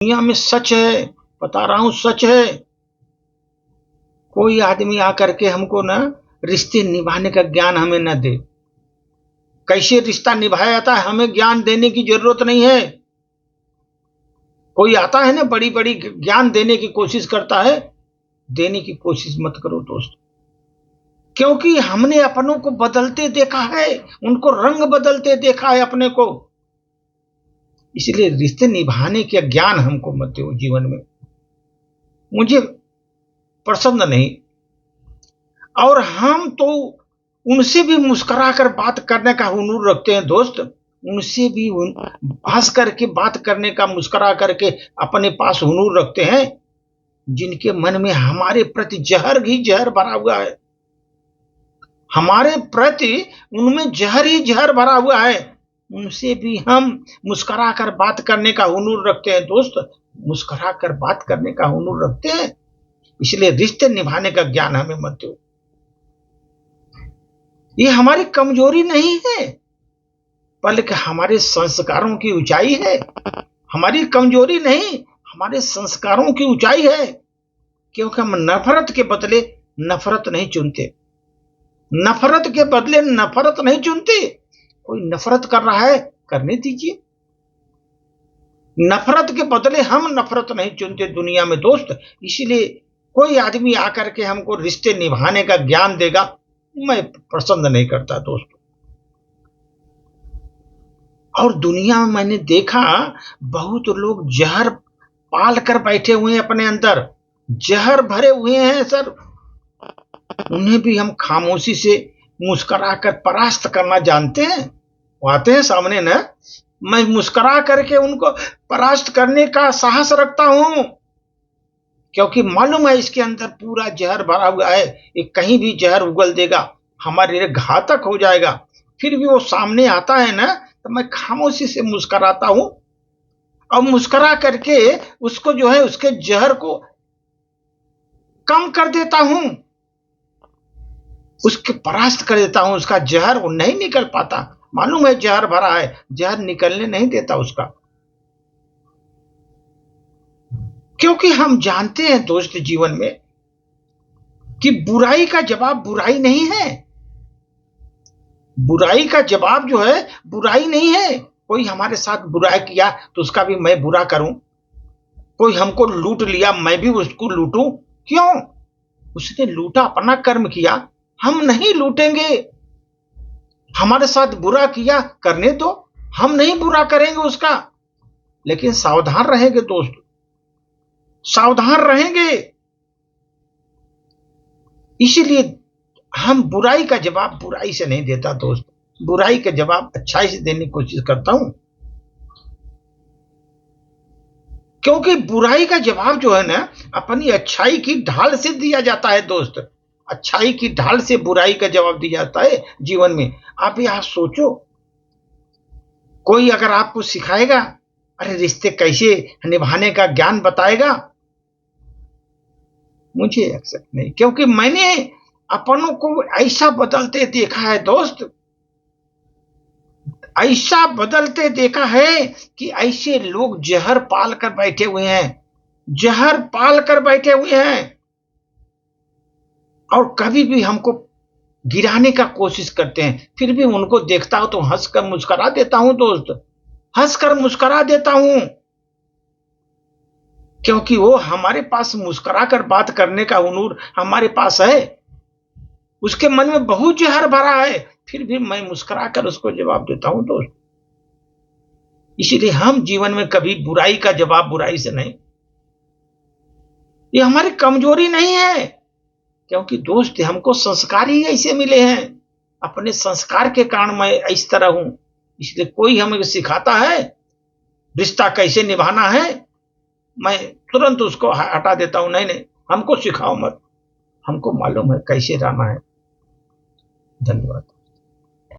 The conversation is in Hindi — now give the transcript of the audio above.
दुनिया में सच है, बता रहा हूं सच है। कोई आदमी आकर के हमको ना रिश्ते निभाने का ज्ञान हमें न दे। कैसे रिश्ता निभाया जाता है हमें ज्ञान देने की जरूरत नहीं है। कोई आता है ना बड़ी बड़ी ज्ञान देने की कोशिश करता है, देने की कोशिश मत करो दोस्त, क्योंकि हमने अपनों को बदलते देखा है, उनको रंग बदलते देखा है अपने को। इसलिए रिश्ते निभाने का ज्ञान हमको मत दो जीवन में, मुझे पसंद नहीं। और हम तो उनसे भी मुस्कुरा कर बात करने का हुनर रखते हैं दोस्त, उनसे भी हंस करके बात करने का, मुस्कुरा करके अपने पास हुनर रखते हैं जिनके मन में हमारे प्रति जहर ही जहर भरा हुआ है। हमारे प्रति उनमें जहर ही जहर भरा हुआ है, उनसे भी हम मुस्कुरा कर बात करने का हुनर रखते हैं दोस्त, मुस्कुरा कर बात करने का हुनर रखते हैं। इसलिए रिश्ते निभाने का ज्ञान हमें मत दो। ये हमारी कमजोरी नहीं है, बल्कि हमारे संस्कारों की ऊंचाई है। हमारी कमजोरी नहीं, हमारे संस्कारों की ऊंचाई है, क्योंकि हम नफरत के बदले नफरत नहीं चुनते। नफरत के बदले नफरत नहीं चुनते। कोई नफरत कर रहा है, करने दीजिए। नफरत के बदले हम नफरत नहीं चुनते दुनिया में दोस्त। इसलिए कोई आदमी आकर के हमको रिश्ते निभाने का ज्ञान देगा, मैं पसंद नहीं करता दोस्त। और दुनिया में मैंने देखा बहुत लोग जहर पाल कर बैठे हुए हैं अपने अंदर, जहर भरे हुए हैं सर। उन्हें भी हम खामोशी से मुस्कुरा कर परास्त करना जानते हैं। वो आते हैं सामने ना, मैं मुस्कुरा करके उनको परास्त करने का साहस रखता हूं, क्योंकि मालूम है इसके अंदर पूरा जहर भरा हुआ है, ये कहीं भी जहर उगल देगा, हमारे लिए घातक हो जाएगा। फिर भी वो सामने आता है ना, तो मैं खामोशी से मुस्कुराता हूं और मुस्कुरा करके उसको जो है उसके जहर को कम कर देता हूं, उसके परास्त कर देता हूं। उसका जहर वो नहीं निकल पाता, मालूम है जहर भरा है, जहर निकलने नहीं देता उसका। क्योंकि हम जानते हैं दोस्त जीवन में कि बुराई का जवाब बुराई नहीं है। बुराई का जवाब जो है बुराई नहीं है। कोई हमारे साथ बुराई किया तो उसका भी मैं बुरा करूं, कोई हमको लूट लिया मैं भी उसको लूटूं, क्यों? उसने लूटा, अपना कर्म किया, हम नहीं लूटेंगे। हमारे साथ बुरा किया, करने दो, हम नहीं बुरा करेंगे उसका, लेकिन सावधान रहेंगे दोस्त, सावधान रहेंगे। इसलिए हम बुराई का जवाब बुराई से नहीं देता दोस्त, बुराई का जवाब अच्छाई से देने की कोशिश करता हूं। क्योंकि बुराई का जवाब जो है ना अपनी अच्छाई की ढाल से दिया जाता है दोस्त, अच्छाई की ढाल से बुराई का जवाब दिया जाता है जीवन में। आप यहां सोचो, कोई अगर आपको सिखाएगा, अरे रिश्ते कैसे निभाने का ज्ञान बताएगा, मुझे एक्सेप्ट नहीं, क्योंकि मैंने अपनों को ऐसा बदलते देखा है दोस्त, ऐसा बदलते देखा है कि ऐसे लोग जहर पाल कर बैठे हुए हैं, जहर पाल कर बैठे हुए हैं, और कभी भी हमको गिराने का कोशिश करते हैं। फिर भी उनको देखता हूं तो हंसकर मुस्कुरा देता हूं दोस्त, हंसकर मुस्कुरा देता हूं, क्योंकि वो हमारे पास मुस्कुरा कर बात करने का हुनर हमारे पास है। उसके मन में बहुत जहर भरा है, फिर भी मैं मुस्कुरा कर उसको जवाब देता हूं दोस्त। इसीलिए हम जीवन में कभी बुराई का जवाब बुराई से नहीं, ये हमारी कमजोरी नहीं है, क्योंकि दोस्त हमको संस्कार ही ऐसे मिले हैं, अपने संस्कार के कारण मैं इस तरह हूं। इसलिए कोई हमें सिखाता है रिश्ता कैसे निभाना है, मैं तुरंत उसको हटा देता हूं, नहीं नहीं हमको सिखाओ मत, हमको मालूम है कैसे रहना है। धन्यवाद।